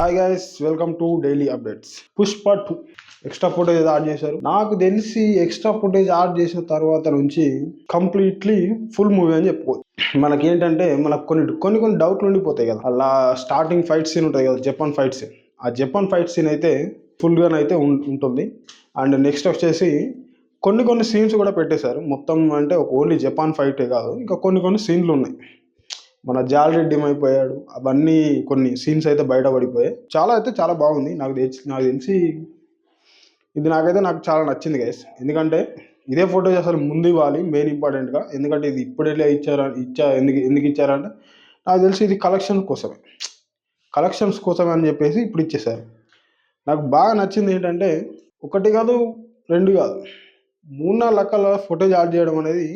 Hi guys, welcome to daily updates. Pushpa 2 extra footage add చేశారు. నాకు తెలిసి ఎక్స్ట్రా ఫుటేజ్ యాడ్ చేసిన తర్వాత నుంచి కంప్లీట్లీ ఫుల్ మూవీ అని చెప్పుకోవచ్చు. మనకేంటంటే మనకు కొన్ని డౌట్లు ఉండిపోతాయి కదా. అలా స్టార్టింగ్ ఫైట్ సీన్ ఉంటుంది కదా, జపాన్ ఫైట్ సీన్. ఆ జపాన్ ఫైట్ సీన్ అయితే ఫుల్గానైతే ఉంటుంది. అండ్ నెక్స్ట్ వచ్చేసి కొన్ని సీన్స్ కూడా పెట్టేశారు. మొత్తం అంటే ఓన్లీ జపాన్ ఫైటే కాదు, ఇంకా కొన్ని సీన్లు ఉన్నాయి. మన జాలరెడ్డి ఏమైపోయాడు, అవన్నీ కొన్ని సీన్స్ అయితే బయటపడిపోయాయి. చాలా బాగుంది. నాకు తెలిసి ఇది నాకు చాలా నచ్చింది గైస్. ఎందుకంటే ఇదే ఫోటోస్ అసలు ముందు ఇవ్వాలి మెయిన్ ఇంపార్టెంట్గా. ఎందుకంటే ఇది ఇప్పుడే ఎందుకు ఇచ్చారంటే నాకు తెలిసి ఇది కలెక్షన్స్ కోసమే అని చెప్పేసి ఇప్పుడు ఇచ్చేసారు. నాకు బాగా నచ్చింది ఏంటంటే 1 కాదు 2 కాదు 3-4 లెక్కల ఫోటోజ్ యాడ్ చేయడం అనేది.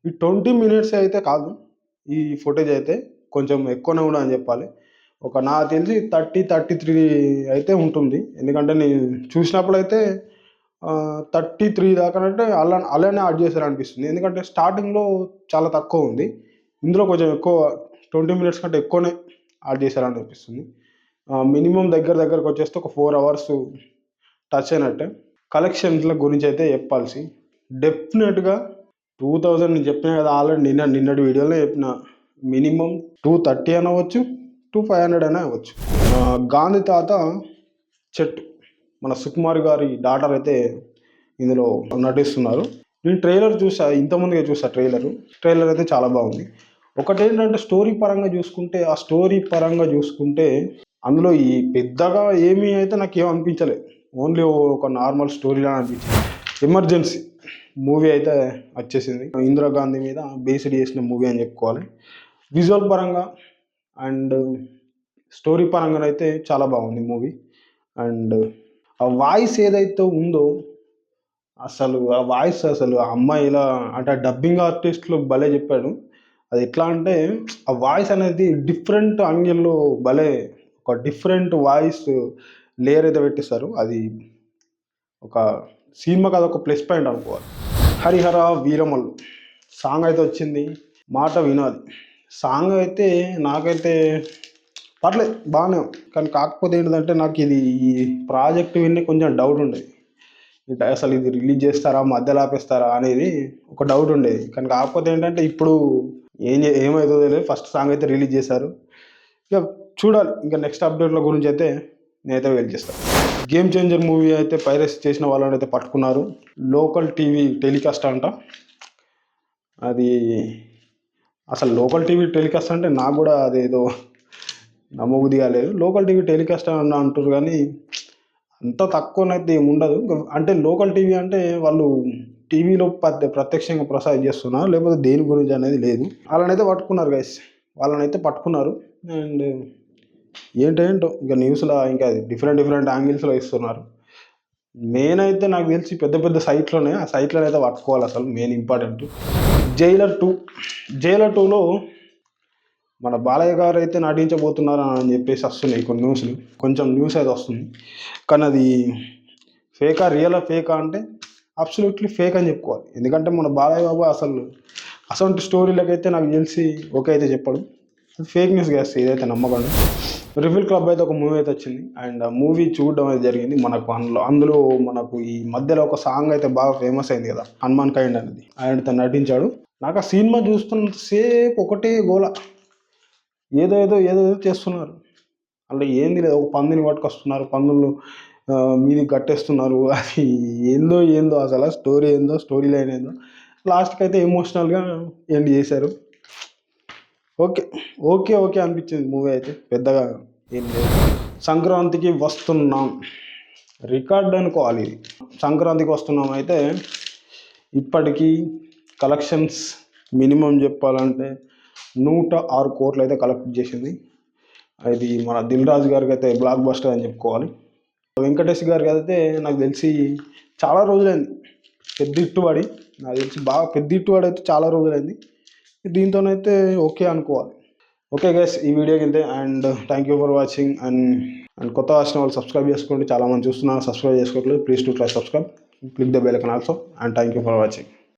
ఈ 20 minutes అయితే కాదు, ఈ ఫుటేజ్ అయితే కొంచెం ఎక్కువనే కూడా అని చెప్పాలి. నాకు తెలిసి 33 అయితే ఉంటుంది. ఎందుకంటే నేను చూసినప్పుడు అయితే 33 దాకా అంటే అలానే యాడ్ చేశారు అనిపిస్తుంది. ఎందుకంటే స్టార్టింగ్లో చాలా తక్కువ ఉంది, ఇందులో కొంచెం ఎక్కువ 20 minutes కంటే ఎక్కువనే యాడ్ చేశారని అనిపిస్తుంది. మినిమం దగ్గరకు వచ్చేస్తే ఒక 4 hours టచ్ అయినట్టే. కలెక్షన్ల గురించి అయితే చెప్పాల్సి డెఫినెట్గా 2000 నేను చెప్పిన కదా ఆల్రెడీ నిన్నటి వీడియోలో చెప్పిన. మినిమం 230 అనవచ్చు, 2500 అయినా అవ్వచ్చు. గాంధీ తాత చెట్టు మన సుకుమార్ గారి డాటర్ అయితే ఇందులో నటిస్తున్నారు. నేను ట్రైలర్ ఇంతకుముందుగా చూసా. ట్రైలర్ అయితే చాలా బాగుంది. ఒకటేంటంటే స్టోరీ పరంగా చూసుకుంటే అందులో ఈ పెద్దగా ఏమీ అయితే నాకు ఏం అనిపించలేదు. ఓన్లీ ఒక నార్మల్ స్టోరీలా అనిపించింది. ఎమర్జెన్సీ మూవీ అయితే వచ్చేసింది. ఇందిరాగాంధీ మీద బేస్డ్ చేసిన మూవీ అని చెప్పుకోవాలి. విజువల్ పరంగా అండ్ స్టోరీ పరంగా అయితే చాలా బాగుంది మూవీ. అండ్ ఆ వాయిస్ ఏదైతే ఉందో ఆ వాయిస్ ఆ అమ్మాయి ఇలా అంటే డబ్బింగ్ ఆర్టిస్ట్లో భలే చెప్పాడు. అది ఎట్లా అంటే ఆ వాయిస్ అనేది డిఫరెంట్ యాంగిల్లో భలే ఒక డిఫరెంట్ వాయిస్ లేయర్ అయితే పెట్టిస్తారు. అది ఒక సినిమాకి అదొక ప్లస్ పాయింట్ అనుకోవాలి. హరిహర వీరమల్లు సాంగ్ అయితే వచ్చింది. మాట వినాలి సాంగ్ అయితే నాకైతే పర్లేదు, బాగానే. కానీ కాకపోతే ఏంటంటే నాకు ఈ ప్రాజెక్ట్ విని కొంచెం డౌట్ ఉండేది. అసలు ఇది రిలీజ్ చేస్తారా, మధ్యలో ఆపేస్తారా అనేది ఒక డౌట్ ఉండేది. కానీ కాకపోతే ఏంటంటే ఇప్పుడు ఏమవుతుందో తెలియదు. ఫస్ట్ సాంగ్ అయితే రిలీజ్ చేశారు. ఇక చూడాలి. ఇంకా నెక్స్ట్ అప్డేట్ల గురించి అయితే నేనైతే వెయిట్ చేస్తాను. గేమ్ చేంజర్ మూవీ అయితే పైరసీ చేసిన వాళ్ళని అయితే పట్టుకున్నారు. లోకల్ టీవీ టెలికాస్ట్ అంట. అది అసలు లోకల్ టీవీ టెలికాస్ట్ అంటే నాకు కూడా అదేదో నమ్మబుద్ధి కాలేదు. లోకల్ టీవీ టెలికాస్ట్ అని అంటారు కానీ అంత తక్కువనైతే ఏమి ఉండదు. అంటే లోకల్ టీవీ అంటే వాళ్ళు టీవీలో ప్రత్యక్షంగా ప్రసారం చేస్తున్నారు, లేకపోతే దేని గురించి అనేది లేదు. వాళ్ళనైతే పట్టుకున్నారు గైస్, పట్టుకున్నారు. అండ్ ఏంటో ఇంకా న్యూస్లో ఇంకా డిఫరెంట్ యాంగిల్స్లో ఇస్తున్నారు. మెయిన్ అయితే నాకు తెలిసి పెద్ద సైట్లోనే ఆ సైట్లోనే అయితే పట్టుకోవాలి. అసలు మెయిన్ ఇంపార్టెంట్ జైలర్ 2లో మన బాలయ్య గారు అయితే నటించబోతున్నారు అని చెప్పేసి వస్తున్నాయి కొంచెం న్యూస్ అయితే వస్తుంది. కానీ అది ఫేకా ఫేకా అంటే అబ్సల్యూట్లీ ఫేక్ అని చెప్పుకోవాలి. ఎందుకంటే మన బాలయ్య బాబు అసలు స్టోరీలకైతే నాకు తెలిసి ఓకే అయితే చెప్పడం ఫేక్ న్యూస్ చేస్తే ఇదైతే నమ్మకండి. రివీల్ క్లబ్ అయితే ఒక మూవీ అయితే వచ్చింది. అండ్ ఆ మూవీ చూడడం అయితే జరిగింది. అందులో మనకు ఈ మధ్యలో ఒక సాంగ్ అయితే బాగా ఫేమస్ అయింది కదా, హనుమాన్ కైండ్ అనేది. ఆయన తను నటించాడు. నాకు ఆ సినిమా చూస్తున్నంతసేపు ఒకటే గోల, ఏదో చేస్తున్నారు. అలా ఏంది లేదు. ఒక పందిని పట్టుకొస్తున్నారు, పందులు మీది కట్టేస్తున్నారు. అది ఏందో అసలు స్టోరీ లైన్ ఏందో లాస్ట్కి అయితే ఎమోషనల్గా ఎండ్ చేశారు. ఓకే అనిపించింది మూవీ అయితే. పెద్దగా ఏం లేదు. సంక్రాంతికి వస్తున్నాం రికార్డ్ అనుకోవాలి. ఇది సంక్రాంతికి వస్తున్నాం అయితే ఇప్పటికీ కలెక్షన్స్ మినిమం చెప్పాలంటే 106 కోట్లు అయితే కలెక్ట్ చేసింది. అది మన దిల్ రాజు గారికి అయితే బ్లాక్ బస్టర్ అని చెప్పుకోవాలి. వెంకటేష్ గారికి అయితే నాకు తెలిసి చాలా రోజులైంది పెద్ద ఇట్టుబడి. నాకు తెలిసి బాగా పెద్ద ఇట్టుబడి అయితే చాలా రోజులైంది. దీంతోనైతే ఓకే అనుకోవాలి. ఓకే గైస్, ఈ వీడియోకి ఇంతే. And thank you for watching. And కొత్త వచ్చిన వాళ్ళు సబ్స్క్రైబ్ చేసుకోండి. చాలామంది చూస్తున్నారు, సబ్స్క్రైబ్ చేసుకోవట్లేదు. Please to try subscribe, click the bell icon also. And thank you for watching.